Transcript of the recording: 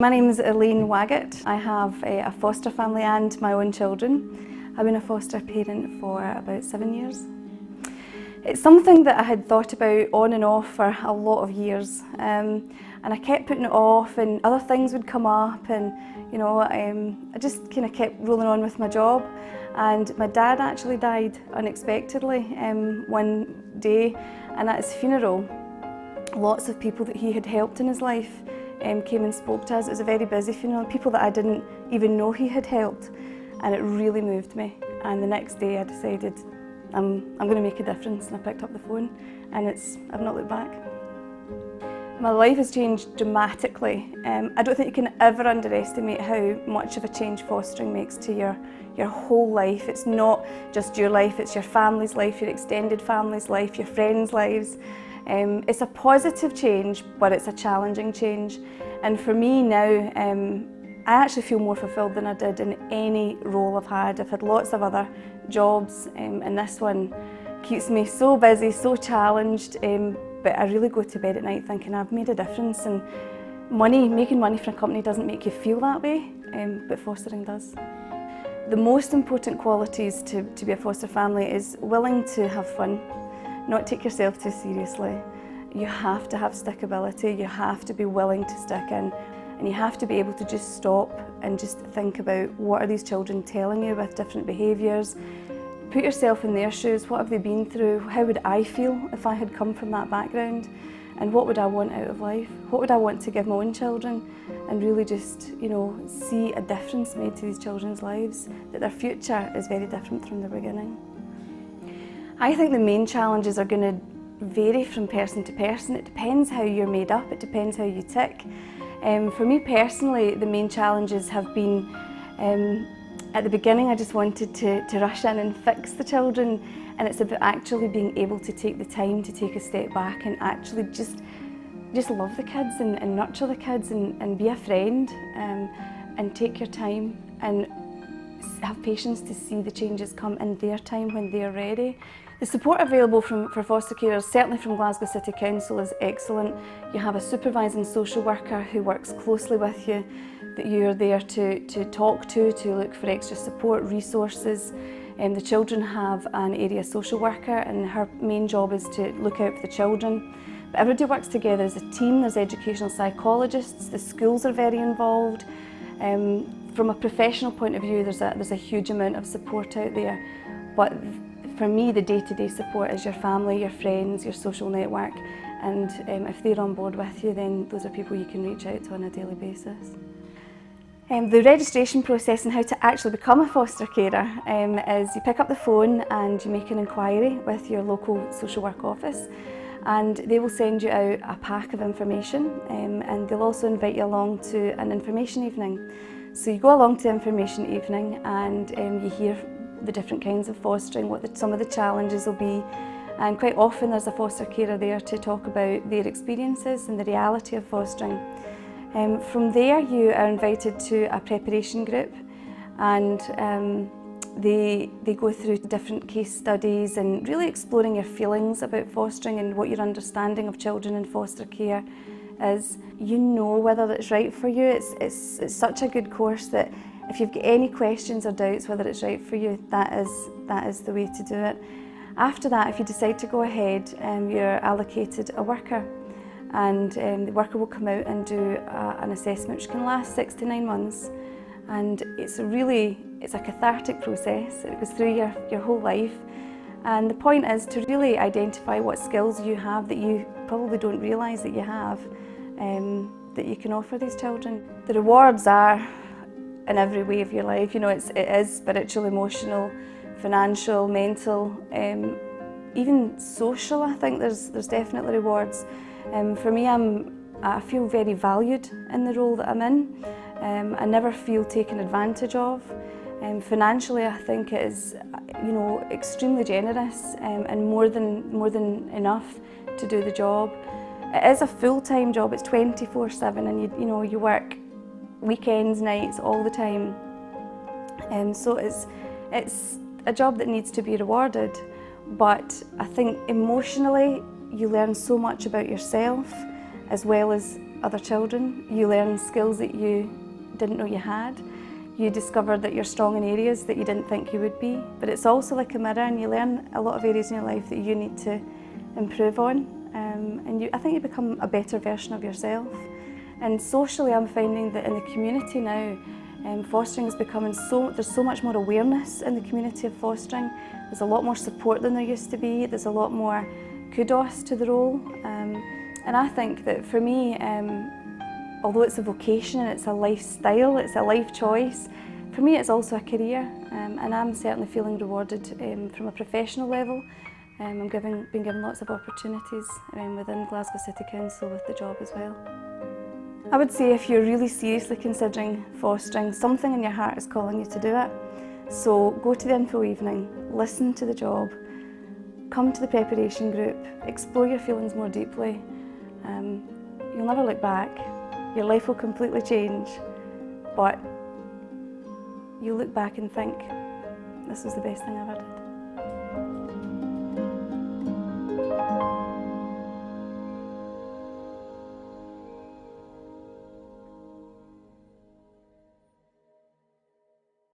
My name is Elaine Waggot. I have a foster family and my own children. I've been a foster parent for about 7 years. It's something that I had thought about on and off for a lot of years, and I kept putting it off, and other things would come up, and I just kind of kept rolling on with my job. And my dad actually died unexpectedly one day, and at his funeral, lots of people that he had helped in his life came and spoke to us. It was a very busy funeral, people that I didn't even know he had helped, and it really moved me. And the next day I decided I'm going to make a difference, and I picked up the phone, and I've not looked back. My life has changed dramatically. I don't think you can ever underestimate how much of a change fostering makes to your whole life. It's not just your life, it's your family's life, your extended family's life, your friends' lives. It's a positive change, but it's a challenging change. And for me now, I actually feel more fulfilled than I did in any role I've had. I've had lots of other jobs, and this one keeps me so busy, so challenged, but I really go to bed at night thinking I've made a difference. And making money for a company doesn't make you feel that way, but fostering does. The most important qualities to be a foster family is willing to have fun, not take yourself too seriously. You have to have stickability, you have to be willing to stick in, and you have to be able to just stop and just think about what are these children telling you with different behaviours. Put yourself in their shoes. What have they been through? How would I feel if I had come from that background? And what would I want out of life? What would I want to give my own children? And really just, see a difference made to these children's lives, that their future is very different from the beginning. I think the main challenges are going to vary from person to person. It depends how you're made up, it depends how you tick. For me personally, the main challenges have been, at the beginning I just wanted to rush in and fix the children, and it's about actually being able to take the time to take a step back and actually just love the kids and nurture the kids and be a friend, and take your time and have patience to see the changes come in their time when they're ready. The support available for foster carers, certainly from Glasgow City Council, is excellent. You have a supervising social worker who works closely with you, that you're there to talk to look for extra support, resources. The children have an area social worker, and her main job is to look out for the children. But everybody works together as a team. There's educational psychologists, the schools are very involved. From a professional point of view, there's a huge amount of support out there. But for me, the day-to-day support is your family, your friends, your social network, and if they're on board with you, then those are people you can reach out to on a daily basis. The registration process and how to actually become a foster carer is you pick up the phone and you make an inquiry with your local social work office, and they will send you out a pack of information, and they'll also invite you along to an information evening. So you go along to the information evening, and you hear the different kinds of fostering, what some of the challenges will be, and quite often there's a foster carer there to talk about their experiences and the reality of fostering. From there you are invited to a preparation group, and they go through different case studies and really exploring your feelings about fostering and what your understanding of children in foster care is. You know whether it's right for you. It's such a good course that if you've got any questions or doubts whether it's right for you, that is the way to do it. After that, if you decide to go ahead, you're allocated a worker, and the worker will come out and do an assessment which can last 6 to 9 months. And it's a cathartic process. It goes through your whole life, and the point is to really identify what skills you have that you probably don't realise that you have, that you can offer these children. The rewards are in every way of your life. It is spiritual, emotional, financial, mental, even social. I think there's definitely rewards. For me, I feel very valued in the role that I'm in. I never feel taken advantage of. Financially, I think it is, extremely generous, and more than enough to do the job. It is a full-time job. It's 24/7, and you work weekends, nights, all the time. So it's a job that needs to be rewarded. But I think emotionally, you learn so much about yourself, as well as other children. You learn skills that you didn't know you had. You discover that you're strong in areas that you didn't think you would be. But it's also like a mirror, and you learn a lot of areas in your life that you need to improve on. I think you become a better version of yourself. And socially, I'm finding that in the community now, fostering is becoming there's so much more awareness in the community of fostering. There's a lot more support than there used to be. There's a lot more kudos to the role. And I think that for me, although it's a vocation and it's a lifestyle, it's a life choice, for me it's also a career, and I'm certainly feeling rewarded from a professional level. I'm being given lots of opportunities within Glasgow City Council with the job as well. I would say if you're really seriously considering fostering, something in your heart is calling you to do it. So go to the info evening, listen to the job, come to the preparation group, explore your feelings more deeply. You'll never look back. Your life will completely change, but you'll look back and think, this was the best thing I ever did.